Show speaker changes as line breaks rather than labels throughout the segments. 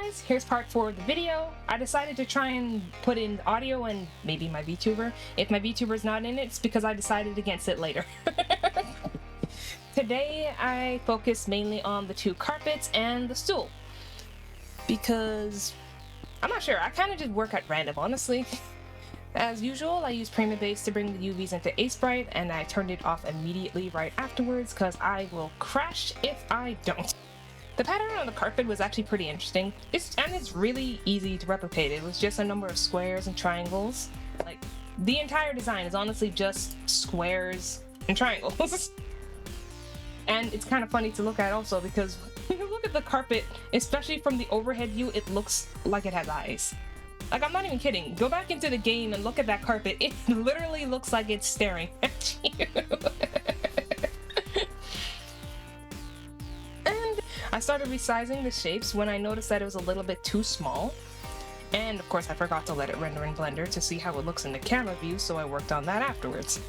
guys, here's part 4 of the video. I decided to try and put in audio and maybe my VTuber. If my VTuber's not in it, it's because I decided against it later. Today I focused mainly on the 2 carpets and the stool. Because, I'm not sure, I kind of just work at random, honestly. As usual, I used Primabase to bring the UVs into Aseprite, and I turned it off immediately right afterwards because I will crash if I don't. The pattern on the carpet was actually pretty interesting, and it's really easy to replicate. It was just a number of squares and triangles. Like, the entire design is honestly just squares and triangles. And it's kind of funny to look at also because when you look at the carpet, especially from the overhead view, it looks like it has eyes. Like, I'm not even kidding. Go back into the game and look at that carpet. It literally looks like it's staring at you. And I started resizing the shapes when I noticed that it was a little bit too small. And of course I forgot to let it render in Blender to see how it looks in the camera view, so I worked on that afterwards.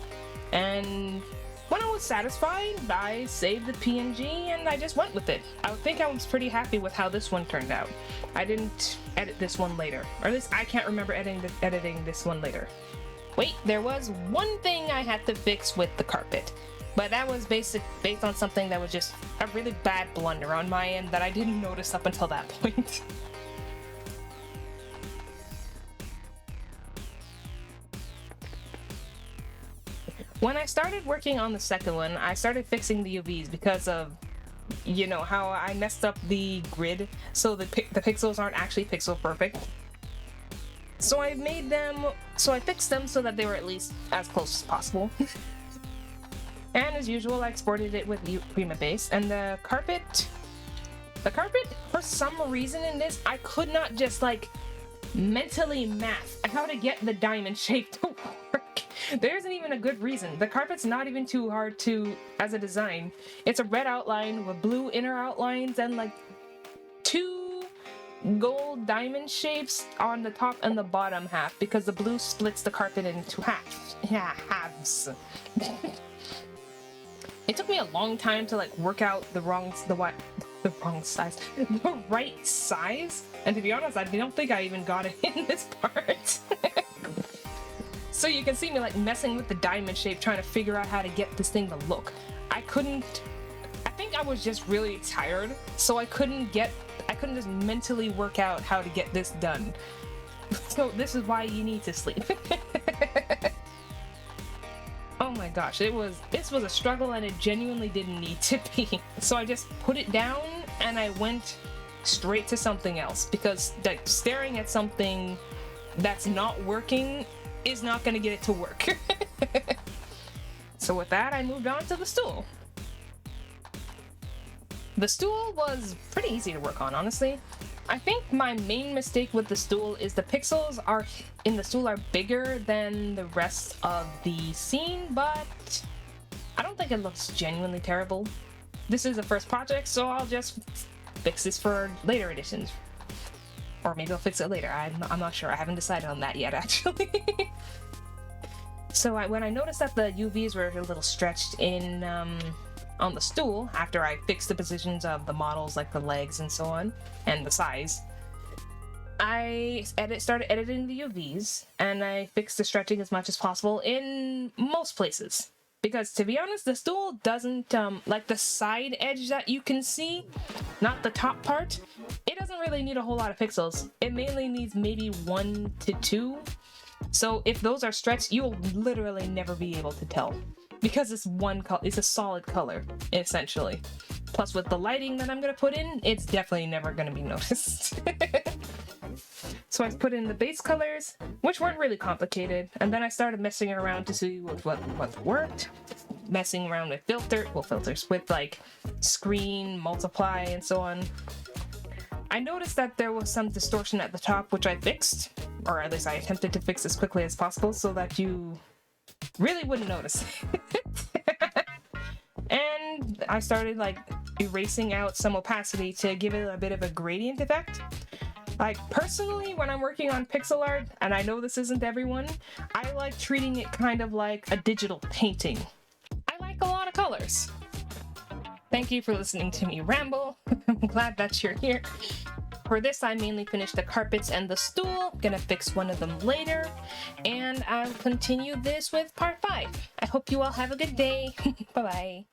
And when I was satisfied, I saved the PNG and I just went with it. I think I was pretty happy with how this one turned out. I didn't edit this one later, or at least I can't remember editing this one later. Wait, there was one thing I had to fix with the carpet, but that was based on something that was just a really bad blunder on my end that I didn't notice up until that point. When I started working on the second one, I started fixing the UVs because of, you know, how I messed up the grid, so the pixels aren't actually pixel perfect. So I fixed them so that they were at least as close as possible. And as usual, I exported it with Primabase, and the carpet, for some reason in this, I could not just like mentally math how to get the diamond shape to work. There isn't even a good reason. The carpet's not even too hard as a design. It's a red outline with blue inner outlines and like 2 gold diamond shapes on the top and the bottom half because the blue splits the carpet into halves. It took me a long time to like work out the right size, and to be honest, I don't think I even got it in this part. So you can see me like messing with the diamond shape, trying to figure out how to get this thing to look. I think I was just really tired, so I couldn't just mentally work out how to get this done. So this is why you need to sleep. Oh my gosh, this was a struggle, and it genuinely didn't need to be. So I just put it down and I went straight to something else, because like staring at something that's not working is not going to get it to work. So with that, I moved on to the stool. The stool was pretty easy to work on, honestly. I think my main mistake with the stool is the pixels in the stool are bigger than the rest of the scene, but I don't think it looks genuinely terrible. This is the first project, so I'll just fix this for later editions. Or maybe I'll fix it later. I'm not sure. I haven't decided on that yet, actually. So when I noticed that the UVs were a little stretched in on the stool, after I fixed the positions of the models, like the legs and so on, and the size, I started editing the UVs, and I fixed the stretching as much as possible in most places. Because to be honest, the stool doesn't, like the side edge that you can see, not the top part, it doesn't really need a whole lot of pixels. It mainly needs maybe 1 to 2. So if those are stretched, you'll literally never be able to tell. Because it's it's a solid color, essentially. Plus with the lighting that I'm gonna put in, it's definitely never gonna be noticed. So I put in the base colors, which weren't really complicated, and then I started messing around to see what worked. Messing around with filters with like screen, multiply, and so on. I noticed that there was some distortion at the top, which I fixed, or at least I attempted to fix as quickly as possible so that you really wouldn't notice. And I started like erasing out some opacity to give it a bit of a gradient effect. Like, personally, when I'm working on pixel art, and I know this isn't everyone, I like treating it kind of like a digital painting. I like a lot of colors. Thank you for listening to me ramble. I'm glad that you're here. For this, I mainly finished the carpets and the stool. Gonna fix one of them later, and I'll continue this with part 5. I hope you all have a good day. Bye-bye.